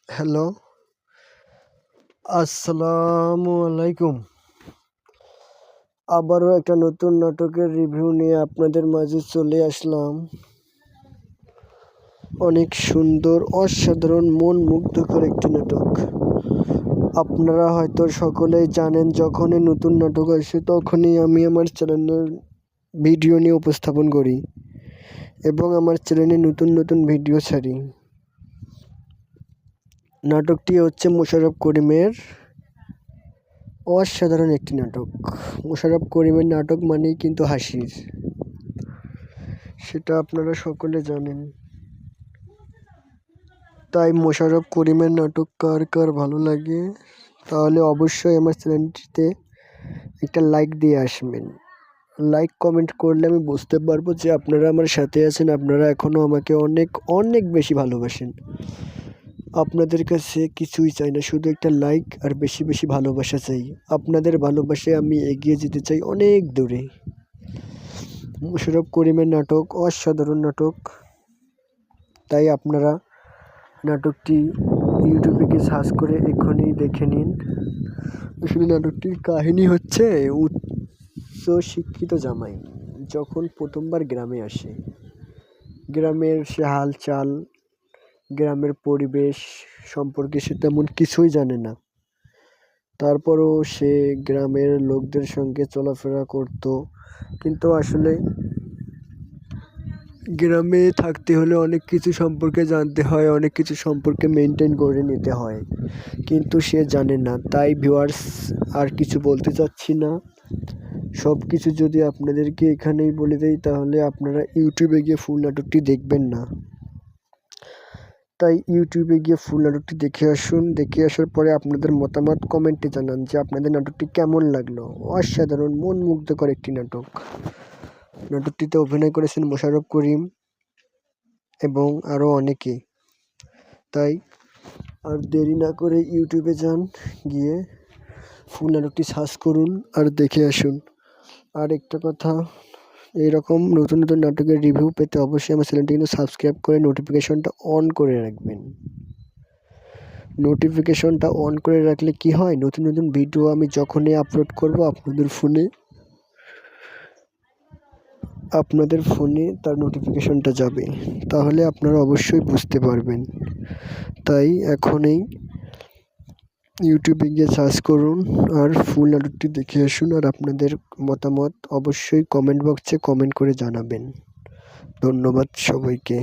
Hello, আসসালামু আলাইকুম। আবারও একটা নতুন নাটকের রিভিউ নিয়ে আপনাদের মাঝে চলে আসলাম। অনেক সুন্দর, অসাধারণ, মন মুগ্ধকর একটি নাটক। আপনারা হয়তো সকলেই জানেন, যখনই নতুন নাটক আসে তখনই আমি আমার চ্যানেলের ভিডিও নিয়ে উপস্থাপন করি এবং আমার চ্যানেলে নতুন নতুন ভিডিও ছাড়ি। নাটকটি হচ্ছে মোশাররফ করিমের অসাধারণ একটি নাটক। মোশাররফ করিমের নাটক মানেই কিন্তু হাসির, সেটা আপনারা সকলে জানেন। তাই মোশাররফ করিমের নাটক কার কার ভালো লাগে তাহলে অবশ্যই আমার চ্যানেলটিতে একটা লাইক দিয়ে আসবেন। লাইক কমেন্ট করলে আমি বুঝতে পারবো যে আপনারা আমার সাথে আছেন, আপনারা এখনও আমাকে অনেক অনেক বেশি ভালোবাসেন। আপনাদের কাছে কিছুই চাই না, শুধু একটা লাইক আর বেশি বেশি ভালোবাসা চাই। আপনাদের ভালোবাসায় আমি এগিয়ে যেতে চাই অনেক দূরে। মোশাররফ করিমের নাটক অসাধারণ নাটক, তাই আপনারা নাটকটি ইউটিউবে গিয়ে সার্চ করে এক্ষুনি দেখে নিন। আসলে নাটকটির কাহিনী হচ্ছে উচ্চ শিক্ষিত জামাই যখন প্রথমবার গ্রামে আসে, গ্রামের সে হালচাল, গ্রামের পরিবেশ সম্পর্কে সে তেমন কিছুই জানে না। তারপরও সে গ্রামের লোকদের সঙ্গে চলাফেরা করত, কিন্তু আসলে গ্রামে থাকতে হলে অনেক কিছু সম্পর্কে জানতে হয়, অনেক কিছু সম্পর্কে মেনটেন করে নিতে হয়, কিন্তু সে জানে না। তাই ভিউয়ার্স, আর কিছু বলতে চাচ্ছি না। সব কিছু যদি আপনাদেরকে এখানেই বলে দেই তাহলে আপনারা ইউটিউবে গিয়ে ফুল নাটকটি দেখবেন না। তাই ইউটিউবে গিয়ে ফুল নাটকটি দেখে আসুন। দেখে আসার পরে আপনাদের মতামত কমেন্টে জানান যে আপনাদের নাটকটি কেমন লাগলো। অসাধারণ, মন মুগ্ধকর একটি নাটক। নাটকটিতে অভিনয় করেছেন মোশাররফ করিম এবং আরও অনেকে। তাই আর দেরি না করে ইউটিউবে যান, গিয়ে ফুল নাটকটি সার্চ করুন আর দেখে আসুন। আর একটা কথা, এইরকম নতুন নতুন নাটকের রিভিউ পেতে অবশ্যই আমার চ্যানেলটি কিন্তু সাবস্ক্রাইব করে নোটিফিকেশনটা অন করে রাখবেন। নোটিফিকেশনটা অন করে রাখলে কি হয়, নতুন নতুন ভিডিও আমি যখনই আপলোড করব আপনাদের ফোনে তার নোটিফিকেশনটা যাবে, তাহলে আপনারা অবশ্যই বুঝতে পারবেন। তাই এখনই ইউটিউবে গিয়ে সার্চ করুন আর ফুল নাটকটি দেখে আসুন। আর আপনাদের মতামত অবশ্যই কমেন্ট বক্সে কমেন্ট করে জানাবেন। ধন্যবাদ সবাইকে।